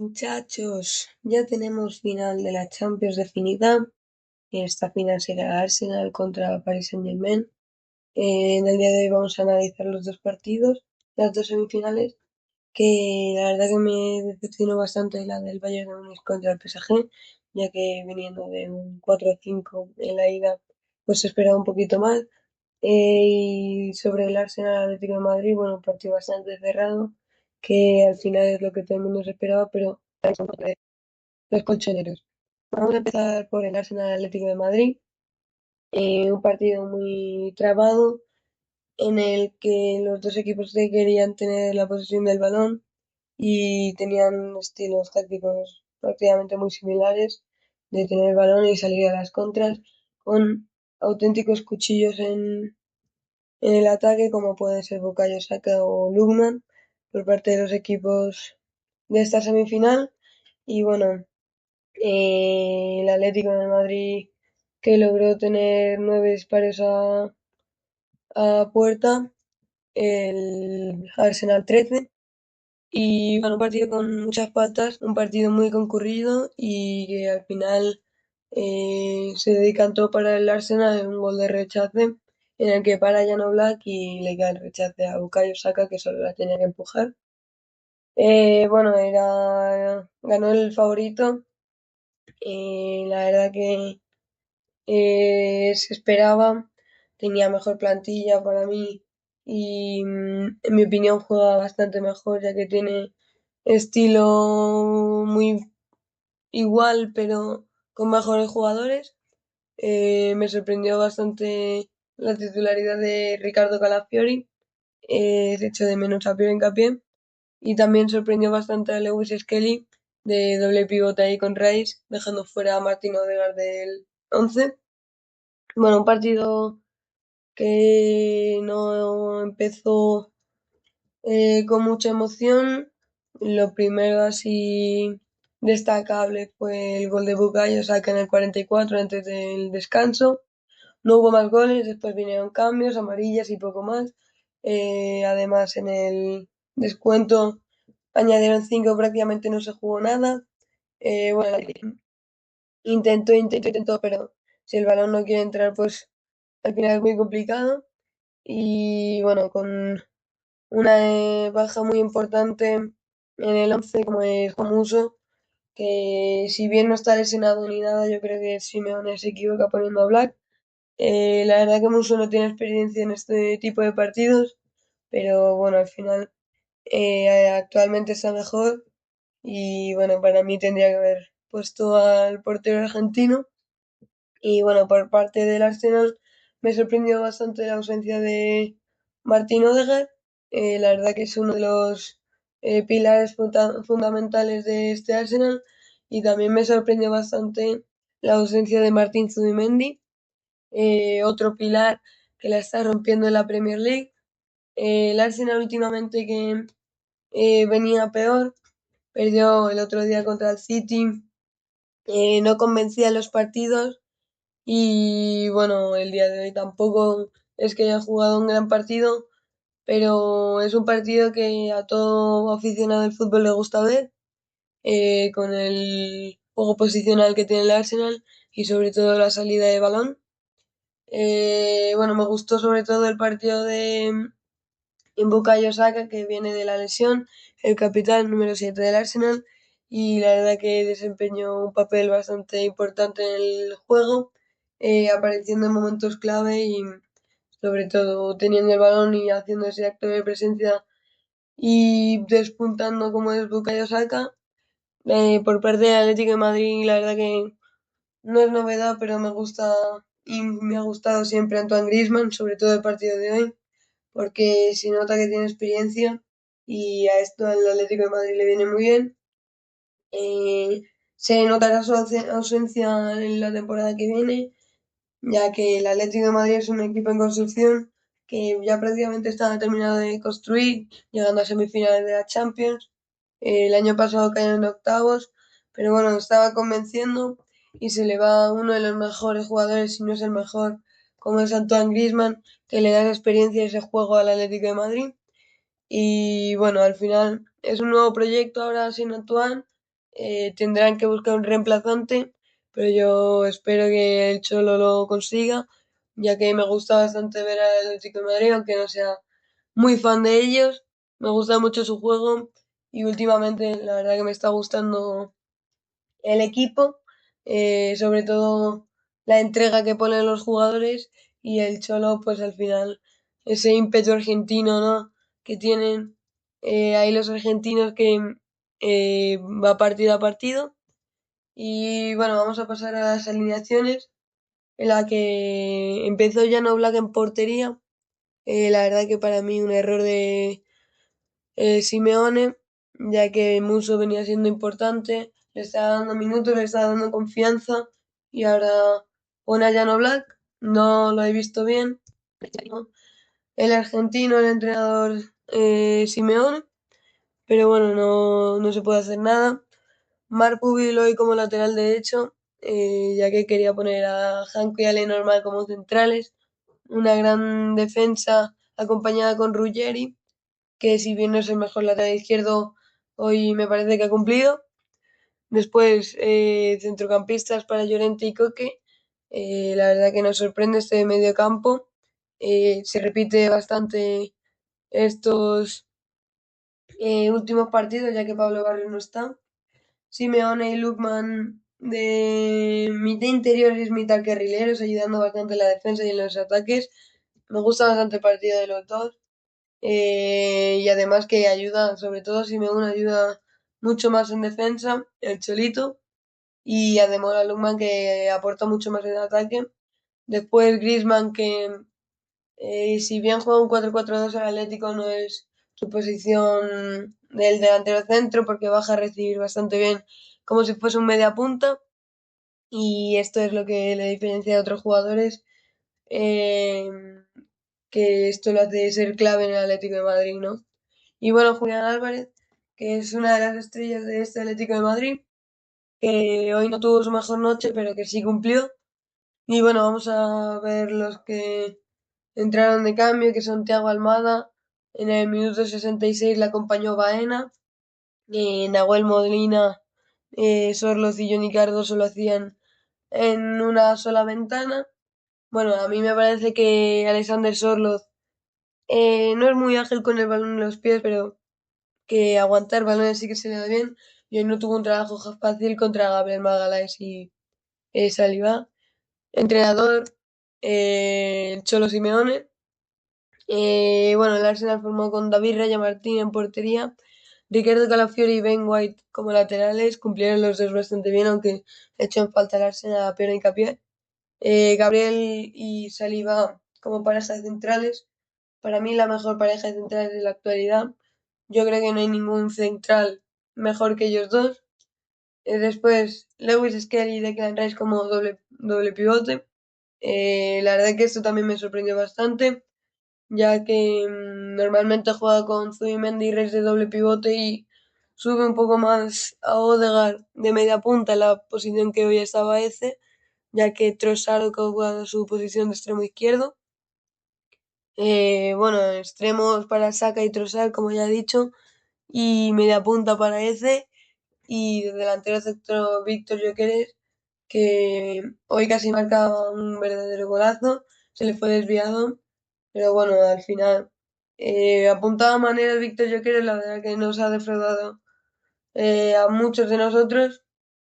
Muchachos, ya tenemos final de la Champions definida. Esta final será Arsenal contra Paris Saint-Germain. En el día de hoy vamos a analizar los dos partidos, las dos semifinales, que la verdad que me decepcionó bastante la del Bayern de Múnich contra el PSG, ya que viniendo de un 4-5 en la ida, pues se esperaba un poquito más. Y sobre el Arsenal Atlético de Madrid, bueno, un partido bastante cerrado, que al final es lo que todo el mundo se esperaba, pero los colchoneros. Vamos a empezar por el Arsenal Atlético de Madrid, un partido muy trabado en el que los dos equipos querían tener la posesión del balón y tenían estilos tácticos prácticamente muy similares de tener el balón y salir a las contras con auténticos cuchillos en el ataque como pueden ser Bukayo Saka o Lookman por parte de los equipos de esta semifinal. Y bueno, el Atlético de Madrid que logró tener 9 disparos a puerta, el Arsenal 13. Y bueno, un partido con muchas patas, un partido muy concurrido y que al final se dedican todo para el Arsenal en un gol de rechace en el que para Jan Oblak y le cae el rechace a Bukayo Saka que solo la tenía que empujar. Bueno, ganó el favorito. La verdad que se esperaba, tenía mejor plantilla para mí y en mi opinión juega bastante mejor ya que tiene estilo muy igual pero con mejores jugadores. Me sorprendió bastante la titularidad de Ricardo Calafiori, de hecho de menos a Pierre Hincapié, y también sorprendió bastante a Lewis Skelly de doble pivote ahí con Rice, dejando fuera a Martín Odegaard del 11. Bueno, un partido que no empezó con mucha emoción. Lo primero así destacable fue el gol de Bukayo Saka en el 44 antes del descanso. No hubo más goles, después vinieron cambios, amarillas y poco más. Además, en el descuento añadieron 5, prácticamente no se jugó nada. Bueno, intentó, pero si el balón no quiere entrar, pues al final es muy complicado. Y bueno, con una baja muy importante en el 11 como es Muso, que si bien no está lesionado ni nada, yo creo que Simeone se equivoca poniendo a Black. La verdad que Muso no tiene experiencia en este tipo de partidos, pero bueno, al final actualmente está mejor y bueno, para mí tendría que haber puesto al portero argentino. Y bueno, por parte del Arsenal me sorprendió bastante la ausencia de Martín Odegaard. La verdad que es uno de los pilares fundamentales de este Arsenal. Y también me sorprendió bastante la ausencia de Martín Zubimendi, otro pilar que la está rompiendo en la Premier League. El Arsenal últimamente que venía peor, perdió el otro día contra el City, no convencía en los partidos y bueno, el día de hoy tampoco es que haya jugado un gran partido, pero es un partido que a todo aficionado del fútbol le gusta ver, con el juego posicional que tiene el Arsenal y sobre todo la salida de balón. Bueno, me gustó sobre todo el partido de Bukayo Saka, que viene de la lesión, el capitán número 7 del Arsenal, y la verdad que desempeñó un papel bastante importante en el juego, apareciendo en momentos clave y sobre todo teniendo el balón y haciendo ese acto de presencia y despuntando como es Bukayo Saka. Por parte del Atlético de Madrid, la verdad que no es novedad, pero me gusta y me ha gustado siempre Antoine Griezmann, sobre todo el partido de hoy porque se nota que tiene experiencia y a esto al Atlético de Madrid le viene muy bien. Eh, Se notará su ausencia en la temporada que viene, ya que el Atlético de Madrid es un equipo en construcción que ya prácticamente está terminado de construir, llegando a semifinales de la Champions. El año pasado cayó en octavos, pero bueno, estaba convenciendo y se le va uno de los mejores jugadores, si no es el mejor, como es Antoine Griezmann, que le da esa experiencia y ese juego al Atlético de Madrid. Y bueno, al final es un nuevo proyecto ahora sin Antoine, tendrán que buscar un reemplazante, pero yo espero que el Cholo lo consiga, ya que me gusta bastante ver al Atlético de Madrid, aunque no sea muy fan de ellos. Me gusta mucho su juego y últimamente la verdad que me está gustando el equipo, sobre todo la entrega que ponen los jugadores y el Cholo, pues al final, ese ímpetu argentino, ¿no? Que tienen ahí los argentinos que va partido a partido. Y bueno, vamos a pasar a las alineaciones, en la que empezó Jan Oblak en portería. La verdad que para mí un error de Simeone, ya que Muso venía siendo importante, le estaba dando minutos, le estaba dando confianza y ahora pone a Jan Oblak, no lo he visto bien. ¿No? El argentino, el entrenador Simeone, pero bueno, no se puede hacer nada. Marc Pubil hoy como lateral derecho, ya que quería poner a Janko y a Lenormand como centrales. Una gran defensa acompañada con Ruggeri, que si bien no es el mejor lateral izquierdo, hoy me parece que ha cumplido. Después, centrocampistas para Llorente y Coque. La verdad que nos sorprende este medio campo. Se repite bastante estos últimos partidos, ya que Pablo Barrios no está. Simeone y Lookman de mitad interiores, mitad carrileros, ayudando bastante en la defensa y en los ataques. Me gusta bastante el partido de los dos. Y además que ayuda, sobre todo Simeone ayuda mucho más en defensa, el Cholito. Y además a Lookman que aporta mucho más en ataque. Después Griezmann que si bien juega un 4-4-2 al Atlético no es su posición del delantero centro porque baja a recibir bastante bien como si fuese un media punta y esto es lo que le diferencia de otros jugadores, eh, que esto lo hace ser clave en el Atlético de Madrid, ¿no? Y bueno, Julián Álvarez, que es una de las estrellas de este Atlético de Madrid, que hoy no tuvo su mejor noche, pero que sí cumplió. Y bueno, vamos a ver los que entraron de cambio, que son Thiago Almada. En el minuto 66 le acompañó Baena. Nahuel Molina, Sorloz y Johnny Cardoso lo hacían en una sola ventana. Bueno, a mí me parece que Alexander Sorloz no es muy ágil con el balón en los pies, pero que aguantar balones sí que se le da bien. Y hoy no tuvo un trabajo fácil contra Gabriel Magalhaes y Saliba. Entrenador, Cholo Simeone. Bueno, el Arsenal formó con David Raya Martín en portería, Ricardo Calafiori y Ben White como laterales, cumplieron los dos bastante bien, aunque echó en falta el Arsenal a Pedro Hincapié. Gabriel y Saliba como parejas centrales, para mí la mejor pareja de centrales de la actualidad. Yo creo que no hay ningún central mejor que ellos dos. Después, Lewis Skelly y Declan Rice como doble pivote. La verdad que esto también me sorprendió bastante, ya que normalmente juega con Zubimendi y Reis de doble pivote y sube un poco más a Odegaard de media punta, la posición que hoy estaba ese, ya que Trossard ocupa su posición de extremo izquierdo. Bueno, extremos para Saka y Trossard, como ya he dicho, y media punta para ese, y de delantero centro Víctor Gyökeres, que hoy casi marca un verdadero golazo, se le fue desviado, pero bueno, al final apuntaba maneras Víctor Gyökeres, la verdad que nos ha defraudado a muchos de nosotros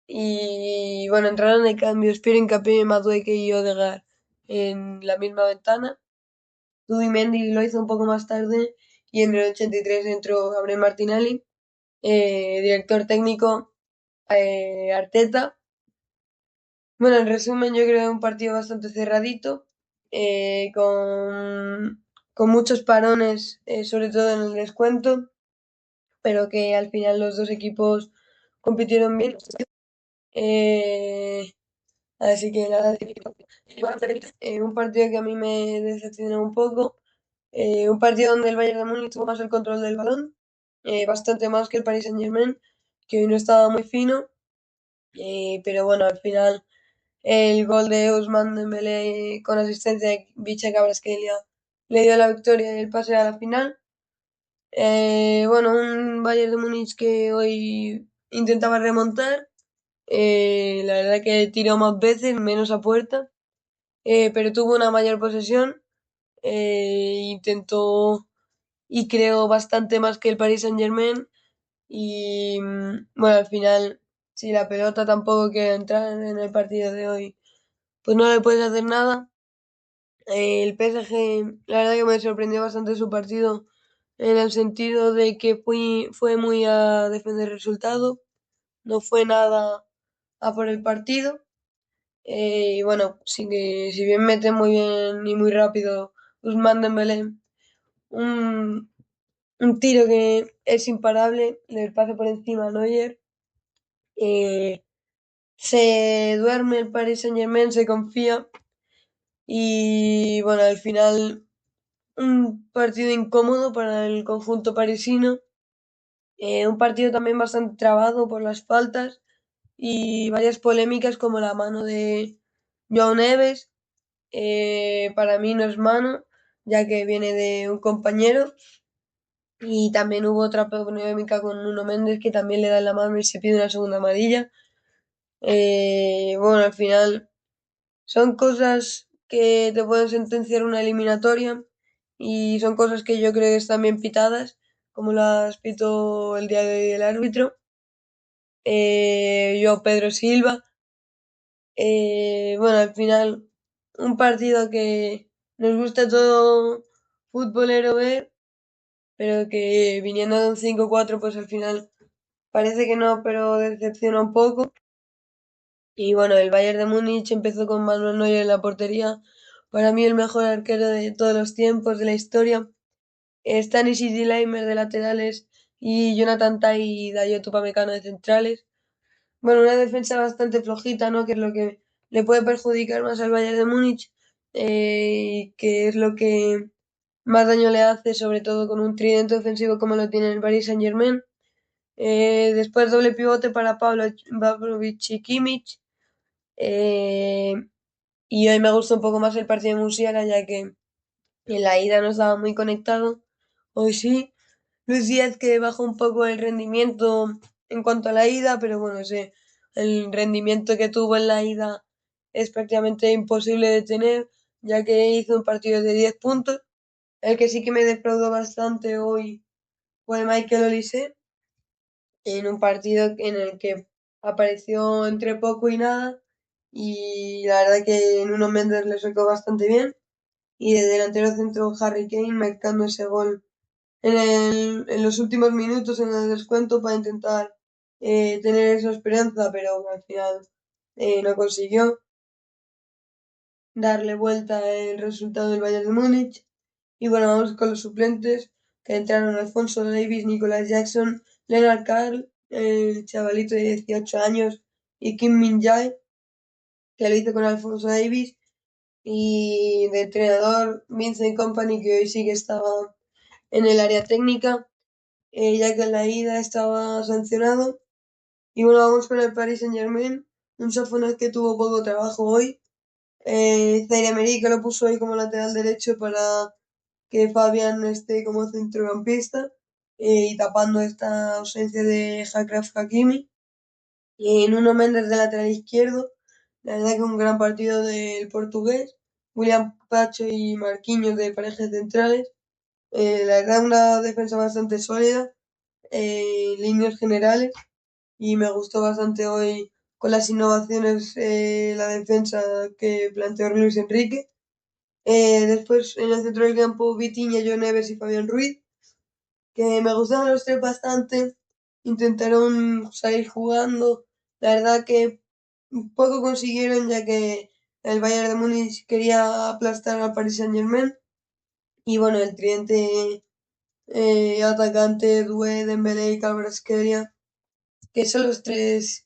y bueno, entraron de cambio Piero Hincapié, Madueke y Odegaard en la misma ventana. Mendy lo hizo un poco más tarde y en el 83 entró Gabriel Martinelli, director técnico Arteta. Bueno, en resumen, yo creo un partido bastante cerradito, con muchos parones, sobre todo en el descuento, pero que al final los dos equipos compitieron bien. Eh, Así que nada, un partido que a mí me decepcionó un poco, un partido donde el Bayern de Múnich tuvo más el control del balón, bastante más que el Paris Saint-Germain, que hoy no estaba muy fino, pero bueno, al final el gol de Ousmane Dembélé con asistencia de Vicha Kvaratskhelia le dio la victoria y el pase a la final. Bueno, un Bayern de Múnich que hoy intentaba remontar. La verdad que tiró más veces, menos a puerta, pero tuvo una mayor posesión. Intentó y creó bastante más que el Paris Saint-Germain. Y bueno, al final, si la pelota tampoco quiere entrar en el partido de hoy, pues no le puedes hacer nada. El PSG, la verdad que me sorprendió bastante su partido en el sentido de que fue muy a defender el resultado, no fue nada a por el partido. Y bueno, si bien mete muy bien y muy rápido Ousmane Dembélé, un, un tiro que es imparable, le pasa por encima a Neuer. eh, Se duerme el Paris Saint-Germain, se confía y bueno, al final un partido incómodo para el conjunto parisino, un partido también bastante trabado por las faltas y varias polémicas como la mano de Joao Neves. Para mí no es mano, ya que viene de un compañero. Y también hubo otra polémica con Nuno Méndez que también le da la mano y se pide una segunda amarilla. Bueno, al final son cosas que te pueden sentenciar una eliminatoria y son cosas que yo creo que están bien pitadas, como las pitó el día de hoy el árbitro. Yo, Pedro Silva. Bueno, al final, un partido que nos gusta todo futbolero ver, pero que viniendo de un 5-4 pues al final parece que no, pero decepciona un poco. Y bueno, el Bayern de Múnich empezó con Manuel Neuer en la portería. Para mí el mejor arquero de todos los tiempos de la historia. Stanislas Laimer de laterales y Jonathan Tah y Dayot Upamecano de centrales. Bueno, una defensa bastante flojita, ¿no? Que es lo que le puede perjudicar más al Bayern de Múnich, y que es lo que más daño le hace, sobre todo con un tridente ofensivo como lo tiene el Paris Saint-Germain. Después doble pivote para Pablo Pavlovic y Kimmich. Eh, y hoy me gustó un poco más el partido de Musiala, ya que en la ida no estaba muy conectado. Hoy sí. Luis Díaz que bajó un poco el rendimiento en cuanto a la ida, pero bueno, ese, el rendimiento que tuvo en la ida es prácticamente imposible de tener, ya que hizo un partido de 10 puntos. El que sí que me defraudó bastante hoy fue Michael Olise, en un partido en el que apareció entre poco y nada, y la verdad que Nuno Méndez le sacó bastante bien, y de delantero centro Harry Kane marcando ese gol en los últimos minutos en el descuento para intentar tener esa esperanza, pero al final no consiguió darle vuelta el resultado del Bayern de Múnich. Y bueno, vamos con los suplentes que entraron: Alfonso Davies, Nicolas Jackson, Leonard Carl, el chavalito de 18 años, y Kim Min-jae, que lo hizo con Alfonso Davies, y de entrenador Vincent Kompany, que hoy sí que estaba en el área técnica, ya que en la ida estaba sancionado. Y bueno, vamos con el Paris Saint-Germain, un Sofonas que tuvo poco trabajo hoy. Zaire Emery que lo puso hoy como lateral derecho para que Fabián esté como centrocampista, y tapando esta ausencia de Achraf Hakimi. Y Nuno Méndez de lateral izquierdo, la verdad que un gran partido del portugués. William Pacho y Marquinhos de parejas centrales. La verdad una defensa bastante sólida, líneas generales, y me gustó bastante hoy con las innovaciones, la defensa que planteó Luis Enrique. Después en el centro del campo Vitinha, John Neves y Fabián Ruiz, que me gustaron los tres bastante, intentaron salir jugando, la verdad que poco consiguieron ya que el Bayern de Múnich quería aplastar al Paris Saint-Germain. Y bueno, el tridente atacante Doué, Dembélé y Kvaratskhelia, que son los tres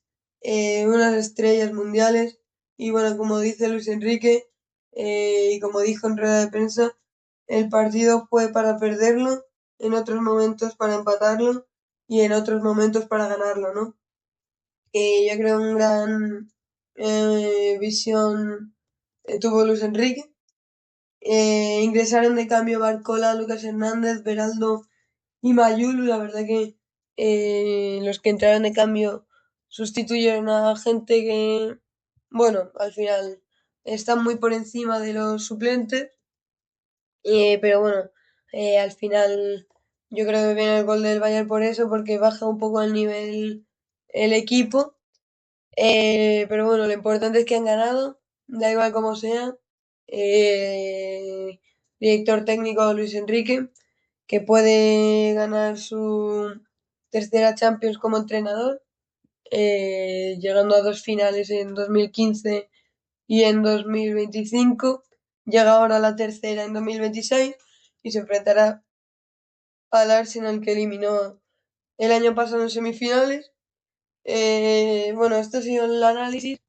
unas estrellas mundiales. Y bueno, como dice Luis Enrique, y como dijo en rueda de prensa, el partido fue para perderlo, en otros momentos para empatarlo y en otros momentos para ganarlo, ¿no? Yo creo un gran visión tuvo Luis Enrique. Ingresaron de cambio Barcola, Lucas Hernández, Beraldo y Mayulu, la verdad que los que entraron de cambio sustituyeron a gente que, bueno, al final están muy por encima de los suplentes, pero bueno, al final yo creo que viene el gol del Bayern por eso, porque baja un poco el nivel el equipo. Pero bueno, lo importante es que han ganado, da igual como sea. Eh, Director técnico Luis Enrique, que puede ganar su tercera Champions como entrenador, llegando a dos finales en 2015 y en 2025. Llega ahora a la tercera en 2026 y se enfrentará al Arsenal que eliminó el año pasado en semifinales. Bueno, esto ha sido el análisis.